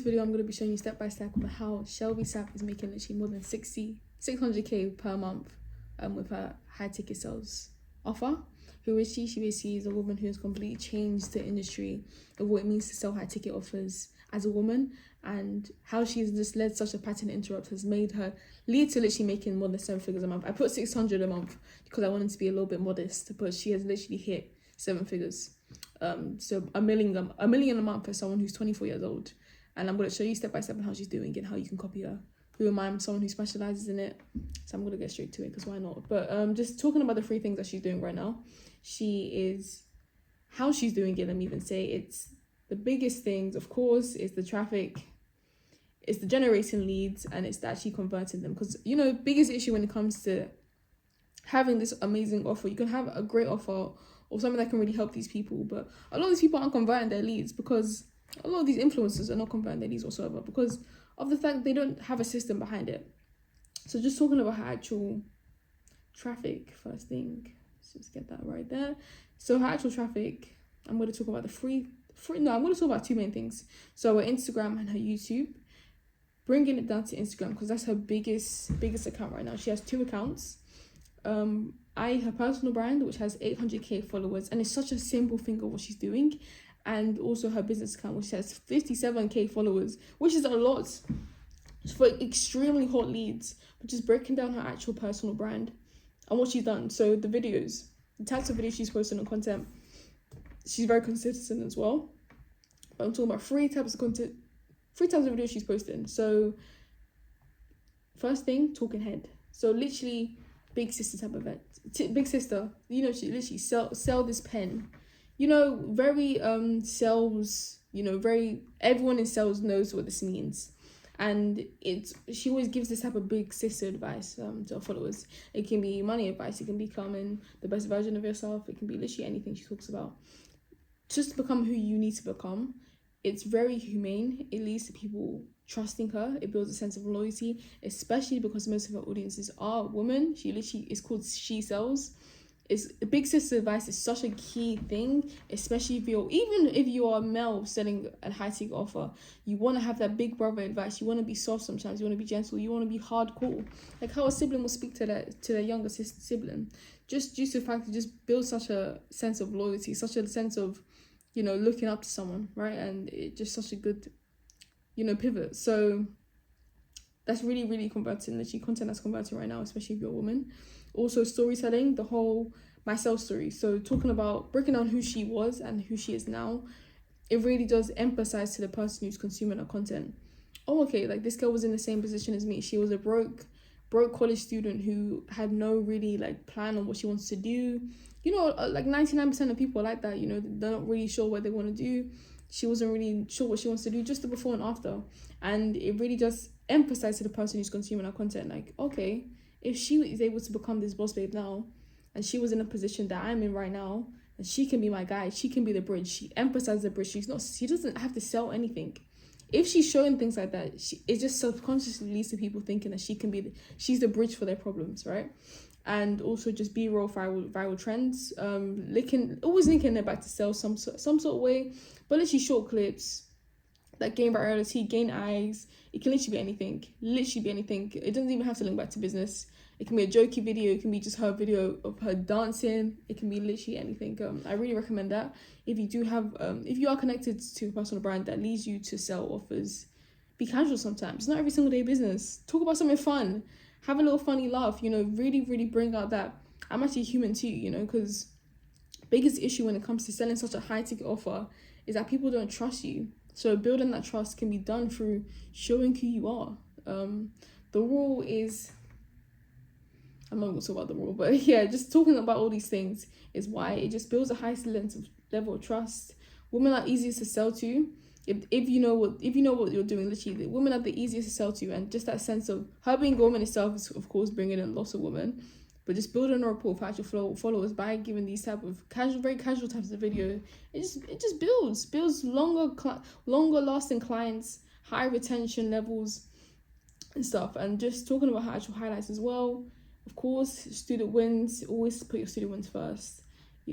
Video I'm going to be showing you step by step on how Shelby Sapp is making literally more than 600k per month with her high ticket sales offer. Who is she? She basically is a woman who has completely changed the industry of what it means to sell high ticket offers as a woman, and how she's just led such a pattern interrupt has made her lead to literally making more than 7 figures a month. I put 600 a month because I wanted to be a little bit modest, but she has literally hit 7 figures. So a million a month for someone who's 24 years old. And I'm going to show you step by step on how she's doing it and how you can copy her. Who am I? I'm someone who specializes in it, so I'm going to get straight to it because why not? But just talking about the 3 things that she's doing right now, how she's doing it, let me even say, it's the biggest things, of course, is the traffic, it's the generating leads, and it's actually converting them. Because, you know, biggest issue when it comes to having this amazing offer, you can have a great offer or something that can really help these people, but a lot of these people aren't converting their leads because a lot of these influencers are not converting their leads whatsoever because of the fact they don't have a system behind it. So just talking about her actual traffic, first thing, let's just get that right there. So her actual traffic, I'm going to talk about I'm going to talk about 2 main things. So her Instagram and her YouTube, bringing it down to Instagram because that's her biggest account right now. She has 2 accounts. Her personal brand, which has 800k followers, and it's such a simple thing of what she's doing, and also her business account, which has 57k followers, which is a lot for extremely hot leads, but just breaking down her actual personal brand and what she's done. So the videos, the types of videos she's posting on content, she's very consistent as well. But I'm talking about 3 types of content, 3 types of videos she's posting. So first thing, talking head. So literally big sister type of event. Big sister, you know, she literally sell this pen. You know, very sales, you know, very, everyone in sales knows what this means. And she always gives this type of big sister advice to her followers. It can be money advice, it can be becoming the best version of yourself, it can be literally anything she talks about. Just become who you need to become. It's very humane. It leads to people trusting her. It builds a sense of loyalty, especially because most of her audiences are women. She literally is called She Sells. It's big sister advice is such a key thing, especially if you are a male selling a high ticket offer. You want to have that big brother advice. You want to be soft sometimes. You want to be gentle. You want to be hardcore, like how a sibling will speak to their younger sibling. Just due to the fact to just build such a sense of loyalty, such a sense of, you know, looking up to someone, right? And it's just such a good, you know, pivot. So that's really converting. Literally content that's converting right now, especially if you're a woman. Also storytelling, the whole myself story. So talking about breaking down who she was and who she is now, it really does emphasize to the person who's consuming her content. Oh, okay, like this girl was in the same position as me. She was a broke college student who had no really like plan on what she wants to do. You know, like 99% of people are like that, you know, they're not really sure what they want to do. She wasn't really sure what she wants to do, just the before and after. And it really does emphasize to the person who's consuming her content, like, okay, if she is able to become this boss babe now, and she was in a position that I'm in right now, and she can be my guide, she can be the bridge. She emphasizes the bridge. She doesn't have to sell anything. If she's showing things like that, it just subconsciously leads to people thinking that she's the bridge for their problems, right? And also just B-roll viral trends, always linking it back to sell some sort of way, but literally short clips that gain virality, gain eyes. It can literally be anything. It doesn't even have to link back to business. It can be a jokey video. It can be just her video of her dancing. It can be literally anything. I really recommend that. If you are connected to a personal brand that leads you to sell offers, be casual sometimes. It's not every single day business. Talk about something fun. Have a little funny laugh, you know, really bring out that I'm actually human too, you know, because biggest issue when it comes to selling such a high ticket offer is that people don't trust you. So building that trust can be done through showing who you are. The rule is, I'm not going to talk about the rule, but yeah, just talking about all these things is why it just builds a high level of trust. Women are easiest to sell to. If you know what you're doing, literally, women are the easiest to sell to, and just that sense of her being a woman itself is of course bringing in lots of women, but just building a rapport for actual followers by giving these type of very casual types of video, it just builds longer lasting clients, high retention levels and stuff. And just talking about her actual highlights as well, of course, student wins. Always put your student wins first.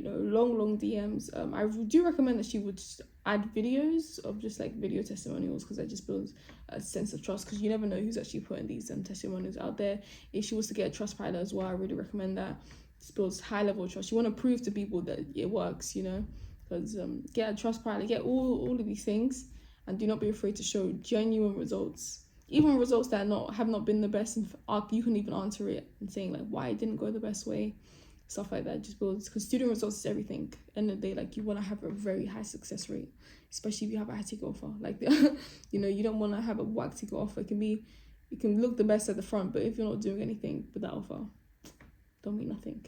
long DMs. I do recommend that she would just add videos of just like video testimonials, because that just builds a sense of trust, because you never know who's actually putting these testimonials out there. If she was to get a trust pilot as well, I really recommend that. This builds high level of trust. You want to prove to people that it works, because get a trust pilot, get all of these things, and do not be afraid to show genuine results, even results that have not been the best. And you can even answer it and saying like why it didn't go the best way. Stuff like that just builds, because student results is everything. End of the day, like, you want to have a very high success rate, especially if you have a high ticket offer. Like, you don't want to have a whack ticket offer. It can look the best at the front, but if you're not doing anything with that offer, don't mean nothing.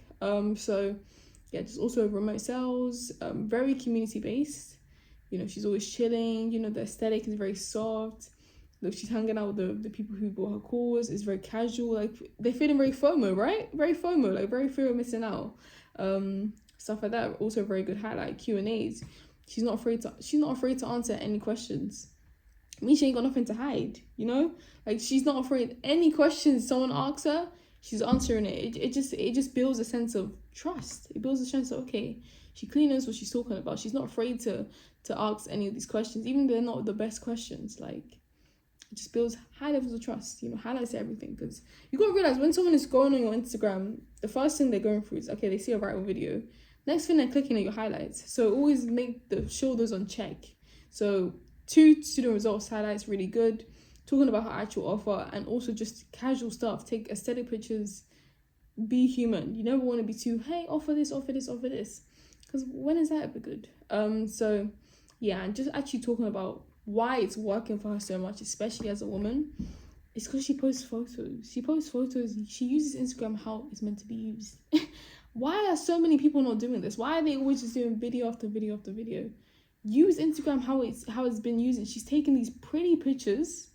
So yeah, just also remote sales, very community based. She's always chilling. The aesthetic is very soft. Look, she's hanging out with the people who bought her course. It's very casual. Like, they're feeling very FOMO, right? Very FOMO, like very fear of missing out. Stuff like that. Also, very good highlight Q&As. She's not afraid to answer any questions. I mean, she ain't got nothing to hide. Like, she's not afraid. Any questions someone asks her, she's answering it. It just builds a sense of trust. It builds a sense of, okay, she clearly knows what she's talking about. She's not afraid to ask any of these questions, even though they're not the best questions. Like, it just builds high levels of trust, highlights everything. Because you got to realize, when someone is going on your Instagram, the first thing they're going through is, okay, they see a viral video. Next thing, they're clicking at your highlights. So always make the shoulders on check. So 2 student results highlights, really good. Talking about her actual offer, and also just casual stuff. Take aesthetic pictures. Be human. You never want to be too, hey, offer this. Because when is that ever good? So yeah, and just actually talking about why it's working for her so much, especially as a woman. It's because she posts photos. She uses Instagram how it's meant to be used. Why are so many people not doing this? Why are they always just doing video after video after video? Use Instagram how it's been used. She's taking these pretty pictures.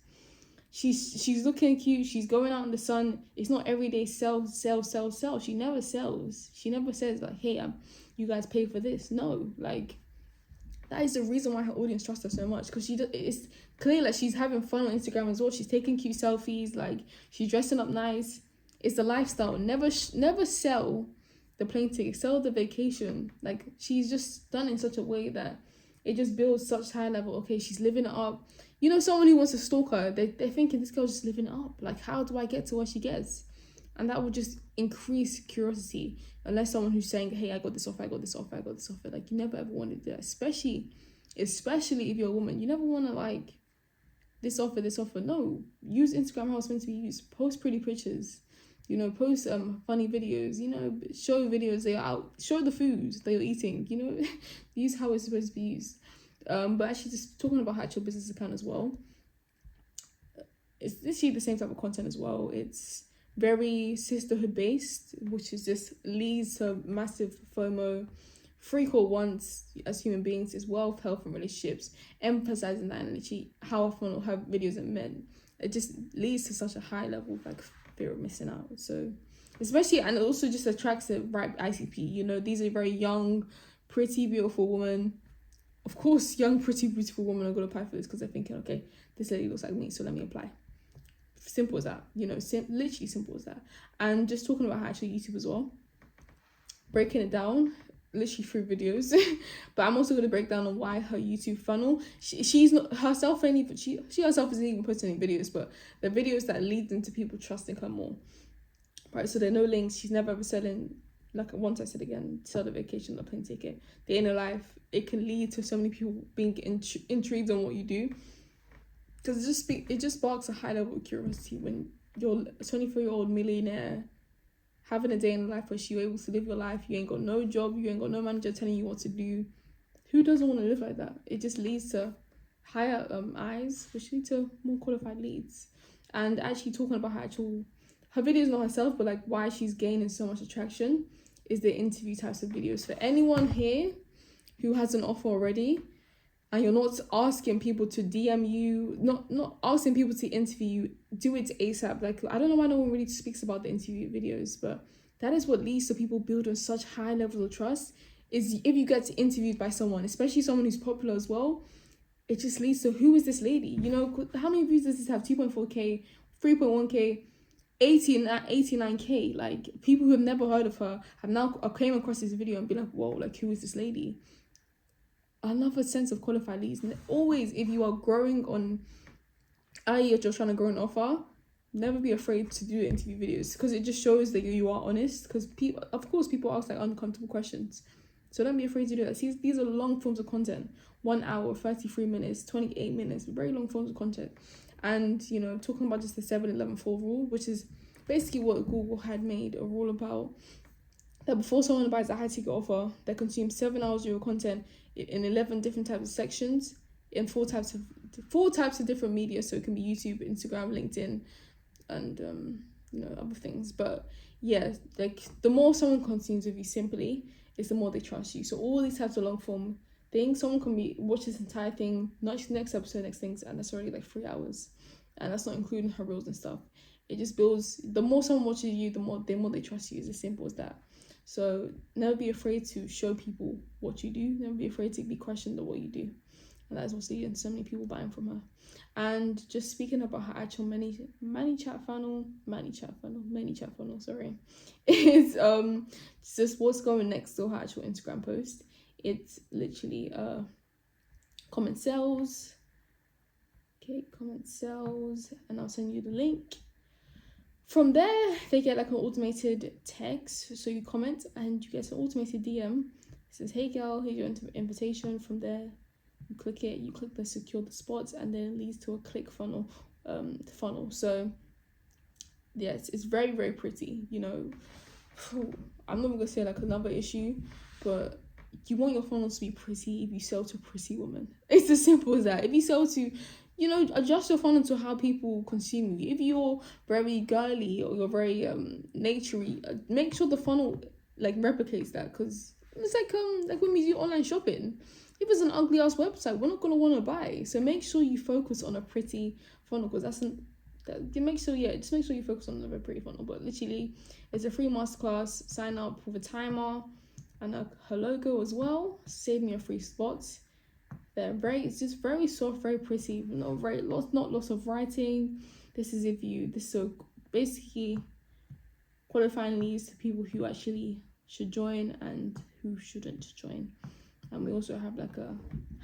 She's looking cute. She's going out in the sun. It's not everyday sell. She never sells. She never says like, hey, you guys pay for this. No, like, that is the reason why her audience trusts her so much, because it's clear that she's having fun on Instagram as well. She's taking cute selfies, like, she's dressing up nice. It's the lifestyle. Never sell the plane ticket, sell the vacation. Like, she's just done in such a way that it just builds such high level. Okay, she's living it up. Someone who wants to stalk her, they're thinking, this girl's just living it up. Like, how do I get to where she gets? And that will just increase curiosity. Unless someone who's saying, hey, I got this offer. Like, you never ever want to do that. Especially if you're a woman. You never want to, like, this offer. No. Use Instagram how it's meant to be used. Post pretty pictures. Post funny videos. Show videos they are out. Show the foods that you're eating. Use how it's supposed to be used. But actually, just talking about her actual business account as well. It's literally the same type of content as well. It's very sisterhood based, which is just leads to massive FOMO. 3 core wants as human beings is wealth, health, and relationships, emphasizing that, and literally how often we'll have videos of men. It just leads to such a high level of like fear of missing out. So especially, and it also just attracts the right ICP. These are very young, pretty, beautiful women. Of course, young, pretty, beautiful women are going to apply for this because they're thinking, okay, this lady looks like me, so let me apply. Simple as that, literally simple as that. And just talking about her actual YouTube as well, breaking it down, literally 3 videos. But I'm also going to break down on why her YouTube funnel, she's not herself, she herself isn't even posting any videos, but the videos that lead them to people trusting her more. Right, so there are no links. She's never ever selling, like once I said again, sell the vacation, the plane ticket, the inner life. It can lead to so many people being intrigued on what you do. Because it just sparks a high level of curiosity when you're a 24-year-old millionaire having a day in life where you're able to live your life. You ain't got no job. You ain't got no manager telling you what to do. Who doesn't want to live like that? It just leads to higher eyes, which lead to more qualified leads. And actually talking about her videos, not herself, but like why she's gaining so much attraction is the interview types of videos. For anyone here who has an offer already, and you're not asking people to DM you, not asking people to interview you, do it ASAP. Like, I don't know why no one really speaks about the interview videos, but that is what leads to people building such high levels of trust, is if you get interviewed by someone, especially someone who's popular as well, it just leads to, who is this lady? How many views does this have? 2.4K, 3.1K. 89K. Like, people who have never heard of her have now came across this video and be like, whoa, like, who is this lady? Another sense of qualified leads. And always, if you are growing on, you're just trying to grow an offer, never be afraid to do interview videos, because it just shows that you are honest. Because people, of course, people ask like uncomfortable questions, so don't be afraid to do that. See, these are long forms of content, 1 hour, 33 minutes, 28 minutes, very long forms of content. And you know, talking about just the 7-11-4 rule, which is basically what Google had made a rule about, that before someone buys a high ticket offer, they consume 7 hours of your content in 11 different types of sections, in four types of different media. So it can be YouTube, Instagram, LinkedIn, and you know, other things. But yeah, like, the more someone consumes with you simply is the more they trust you. So all these types of long form things, someone can watch this entire thing, not just the next episode, next things, and that's already like 3 hours, and that's not including her reels and stuff. It just builds, the more someone watches you, the more they trust you. It's as simple as that. So never be afraid to show people what you do. Never be afraid to be questioned on what you do. And that's what's leading to so many people buying from her. And just speaking about her actual ManyChat funnel, sorry, is just what's going next to her actual Instagram post. It's literally comment sales. Okay, comment sales, and I'll send you the link. From there, they get like an automated text. So you comment and you get an automated DM. It says, hey girl, here's your invitation. From there, you click it, you click the secure the spots, and then it leads to a click funnel. So yes, it's very, very pretty. You know, I'm not gonna say like another issue, but you want your funnel to be pretty if you sell to a pretty woman. It's as simple as that. If you sell to, you know, adjust your funnel to how people consume you. If you're very girly or you're very naturey, make sure the funnel like replicates that, because it's like when we do online shopping. If it's an ugly ass website, we're not gonna want to buy. So make sure you focus on a pretty funnel, because just make sure you focus on a very pretty funnel. But literally, it's a free masterclass. Sign up with a timer and her logo as well. Save me a free spot. It's just very soft, very pretty, not lots of writing. This is so basically qualifying leads to people who actually should join and who shouldn't join. And we also have like a,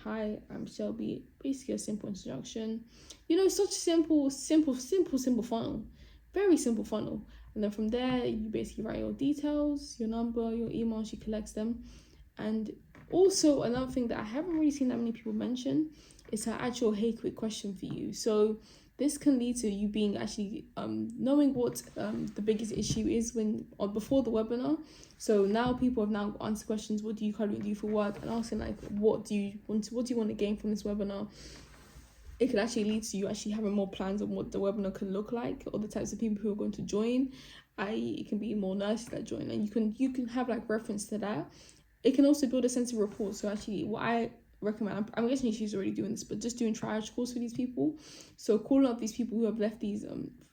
hi, I'm Shelby, basically a simple introduction. You know, such simple funnel, very simple funnel. And then from there, you basically write your details, your number, your email. She collects them. And also, another thing that I haven't really seen that many people mention is her actual hey quick question for you. So this can lead to you being actually knowing what the biggest issue is before the webinar. So now people have now answered questions. What do you currently do for work? And asking like, what do you want to gain from this webinar? It could actually lead to you actually having more plans on what the webinar can look like, or the types of people who are going to join. It can be more nurses that join, and you can have like reference to that. It can also build a sense of rapport. So actually, what I recommend, I'm guessing she's already doing this, but just doing triage calls for these people. So calling up these people who have left these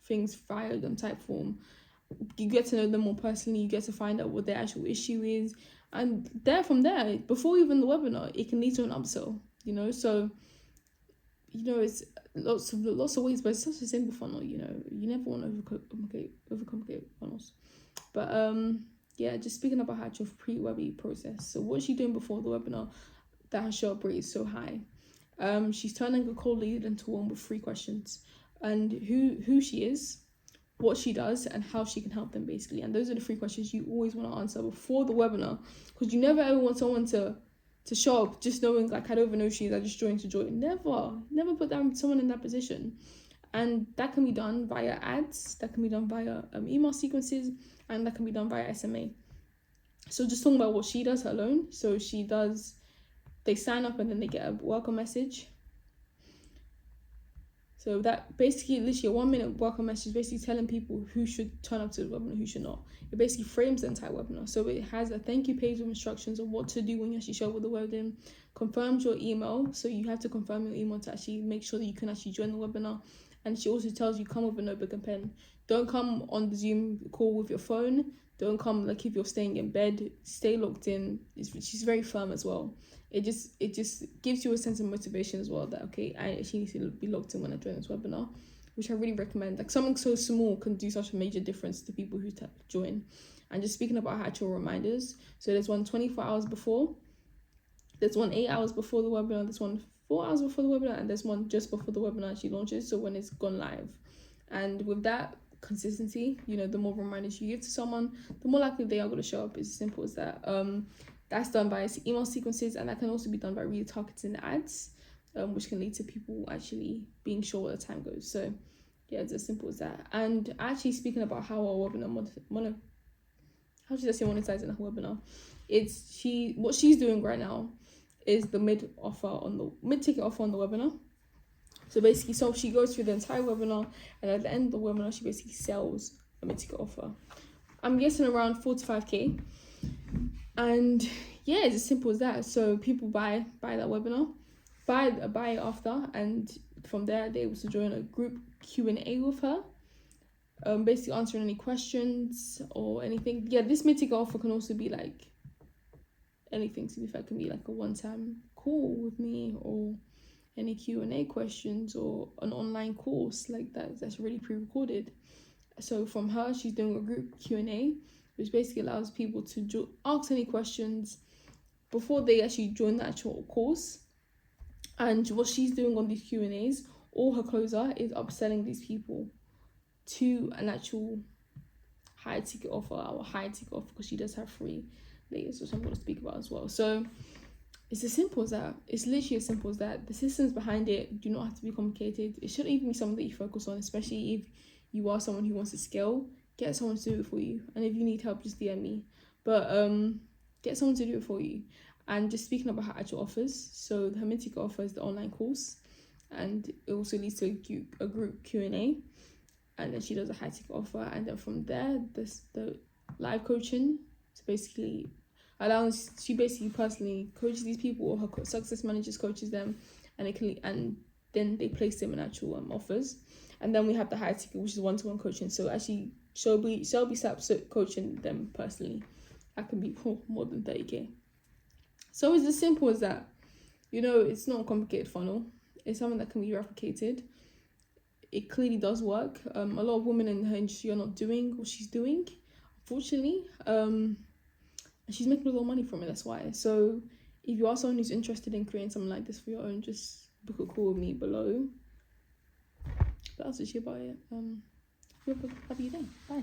things via type form. You get to know them more personally. You get to find out what their actual issue is, and from there, before even the webinar, it can lead to an upsell. You know, so you know, it's lots of ways, but it's such a simple funnel. You know, you never want to overcomplicate funnels. But yeah, just speaking about her actual pre-webby process. So what's she doing before the webinar that her show up rate is so high? She's turning a cold lead into one with 3 questions, and who she is, what she does, and how she can help them, basically. And those are the 3 questions you always want to answer before the webinar, because you never ever want someone to show up just knowing like, I don't even know who she is, I just joined to join. Never put someone in that position. And that can be done via ads, that can be done via email sequences, and that can be done via SMA. So just talking about what she does alone. So they sign up and then they get a welcome message. So that basically, literally a 1-minute welcome message, basically telling people who should turn up to the webinar, who should not. It basically frames the entire webinar. So it has a thank you page with instructions on what to do when you actually show up with the webinar. Confirms your email. So you have to confirm your email to actually make sure that you can actually join the webinar. And she also tells you, come with a notebook and pen. Don't come on the Zoom call with your phone. Don't come like if you're staying in bed. Stay locked in. She's very firm as well. It just gives you a sense of motivation as well, that okay, I actually need to be locked in when I join this webinar. which I really recommend. Like, something so small can do such a major difference to people who join. And just speaking about actual reminders, so there's one 24 hours before, there's one 8 hours before the webinar, there's one 4 hours before the webinar, and there's one just before the webinar actually launches, so when it's gone live. And with that consistency, you know, the more reminders you give to someone, the more likely they are going to show up. It's as simple as that. That's done by email sequences, and that can also be done by retargeting ads, which can lead to people actually being sure where the time goes. So yeah, it's as simple as that. And actually, speaking about how our webinar how should I say monetizing a webinar, what she's doing right now is the mid-ticket offer on the webinar. So basically, she goes through the entire webinar, and at the end of the webinar, she basically sells a mid-ticket offer. I'm guessing around 4 to 5K. And yeah, it's as simple as that. So people buy that webinar, buy it after, and from there they're able to join a group Q&A with her, basically answering any questions or anything. Yeah, this mid-ticket offer can also be like anything. To be fair, it can be like a one-time call with me, or any Q&A questions, or an online course like that's already pre-recorded. So from her, she's doing a group Q&A, which basically allows people to ask any questions before they actually join the actual course. And what she's doing on these Q&As, or her closer, is upselling these people to an actual high ticket offer, because she does have free layers, which I'm going to speak about as well. So it's as simple as that. It's literally as simple as that. The systems behind it do not have to be complicated. It shouldn't even be something that you focus on, especially if you are someone who wants to scale. Get someone to do it for you, and if you need help, just DM me. But get someone to do it for you. And just speaking about her actual offers, so her mid-ticket offer is the online course, and it also leads to a group Q&A, and then she does a high ticket offer, and then from there, the live coaching. So basically, she basically personally coaches these people, or her success managers coaches them, and then they place them in actual offers. And then we have the high ticket, which is one-to-one coaching. So actually, Shelby Sapp coaching them personally. That can be more than 30K. So it's as simple as that. You know, it's not a complicated funnel. It's something that can be replicated. It clearly does work. A lot of women in her industry are not doing what she's doing, unfortunately. And she's making a lot of money from it, that's why. So if you are someone who's interested in creating something like this for your own, just book a call with me below. But that's actually about it. Have a happy day. Bye.